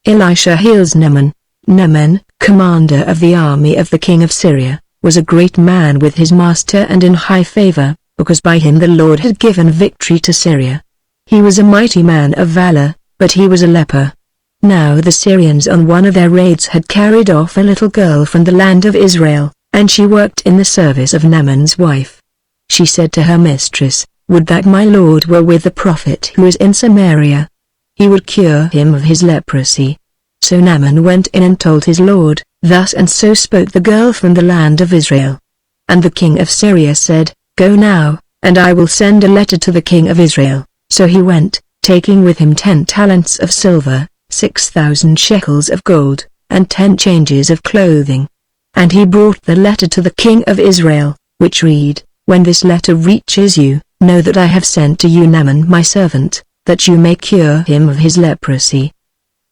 Elisha heals Naaman. Naaman, commander of the army of the king of Syria, was a great man with his master and in high favor, because by him the Lord had given victory to Syria. He was a mighty man of valor, but he was a leper. Now the Syrians on one of their raids had carried off a little girl from the land of Israel, and she worked in the service of Naaman's wife. She said to her mistress, "Would that my lord were with the prophet who is in Samaria. He would cure him of his leprosy." So Naaman went in and told his lord, "Thus and so spoke the girl from the land of Israel." And the king of Syria said, "Go now, and I will send a letter to the king of Israel." So he went, taking with him 10 talents of silver, 6,000 shekels of gold, and 10 changes of clothing. And he brought the letter to the king of Israel, which read, "When this letter reaches you, know that I have sent to you Naaman my servant, that you may cure him of his leprosy."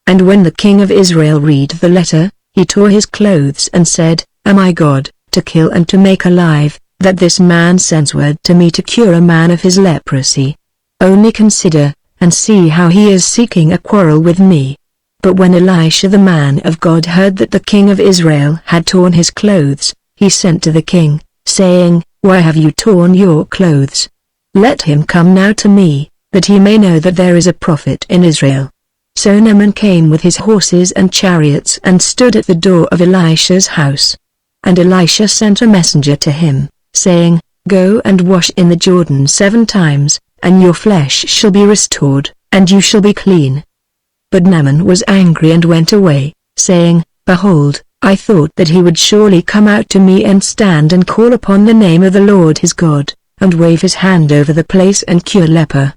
And when the king of Israel read the letter, he tore his clothes and said, "Am I God, to kill and to make alive, that this man sends word to me to cure a man of his leprosy? Only consider, and see how he is seeking a quarrel with me." But when Elisha the man of God heard that the king of Israel had torn his clothes, he sent to the king, saying, "Why have you torn your clothes? Let him come now to me, that he may know that there is a prophet in Israel." So Naaman came with his horses and chariots and stood at the door of Elisha's house. And Elisha sent a messenger to him, saying, "Go and wash in the Jordan 7 times, and your flesh shall be restored, and you shall be clean." But Naaman was angry and went away, saying, "Behold, I thought that he would surely come out to me and stand and call upon the name of the Lord his God, and wave his hand over the place and cure leper.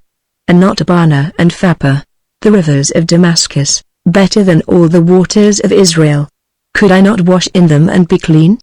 And not Abana and Pharpar, the rivers of Damascus, better than all the waters of Israel. Could I not wash in them and be clean?"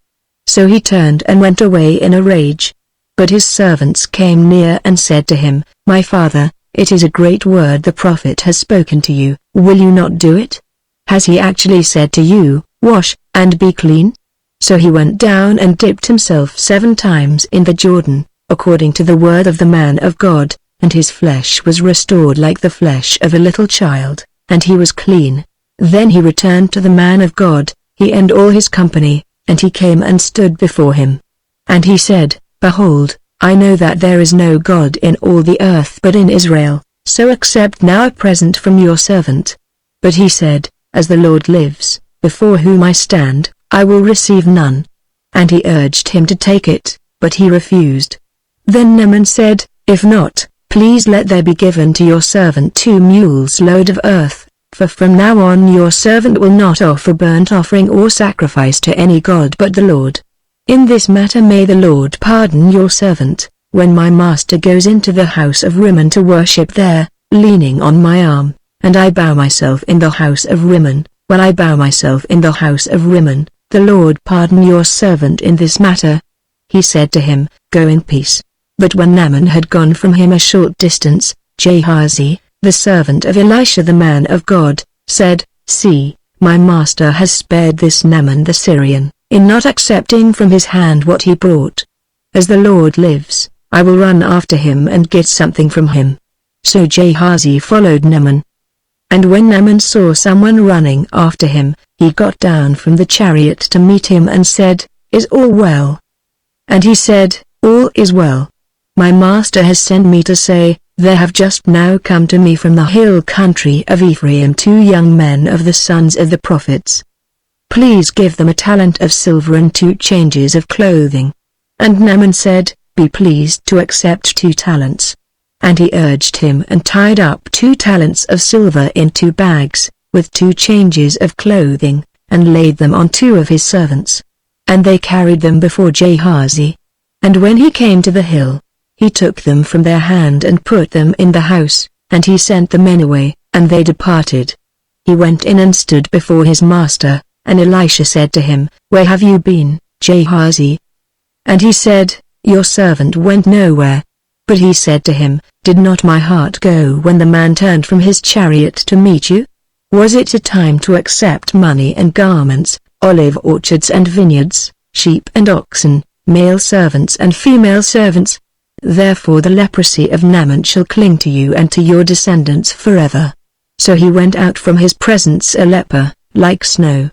So he turned and went away in a rage. But his servants came near and said to him, "My father, it is a great word the prophet has spoken to you, will you not do it? Has he actually said to you, 'Wash, and be clean'?" So he went down and dipped himself 7 times in the Jordan, according to the word of the man of God, and his flesh was restored like the flesh of a little child, and he was clean. Then he returned to the man of God, he and all his company, and he came and stood before him. And he said, "Behold, I know that there is no God in all the earth but in Israel, so accept now a present from your servant." But he said, "As the Lord lives, before whom I stand, I will receive none." And he urged him to take it, but he refused. Then Naaman said, "If not, please let there be given to your servant 2 mules load of earth, for from now on your servant will not offer burnt offering or sacrifice to any god but the Lord. In this matter may the Lord pardon your servant, when my master goes into the house of Rimmon to worship there, leaning on my arm, and I bow myself in the house of Rimmon, when I bow myself in the house of Rimmon, the Lord pardon your servant in this matter." He said to him, "Go in peace." But when Naaman had gone from him a short distance, Gehazi, the servant of Elisha the man of God, said, "See, my master has spared this Naaman the Syrian, in not accepting from his hand what he brought. As the Lord lives, I will run after him and get something from him." So Gehazi followed Naaman. And when Naaman saw someone running after him, he got down from the chariot to meet him and said, "Is all well?" And he said, "All is well. My master has sent me to say, there have just now come to me from the hill country of Ephraim 2 young men of the sons of the prophets. Please give them a talent of silver and 2 changes of clothing." And Naaman said, "Be pleased to accept 2 talents. And he urged him and tied up 2 talents of silver in 2 bags, with 2 changes of clothing, and laid them on 2 of his servants. And they carried them before Gehazi. And when he came to the hill, he took them from their hand and put them in the house, and he sent the men away, and they departed. He went in and stood before his master, and Elisha said to him, "Where have you been, Gehazi?" And he said, "Your servant went nowhere." But he said to him, "Did not my heart go when the man turned from his chariot to meet you? Was it a time to accept money and garments, olive orchards and vineyards, sheep and oxen, male servants and female servants? Therefore the leprosy of Naaman shall cling to you and to your descendants forever." So he went out from his presence a leper, like snow.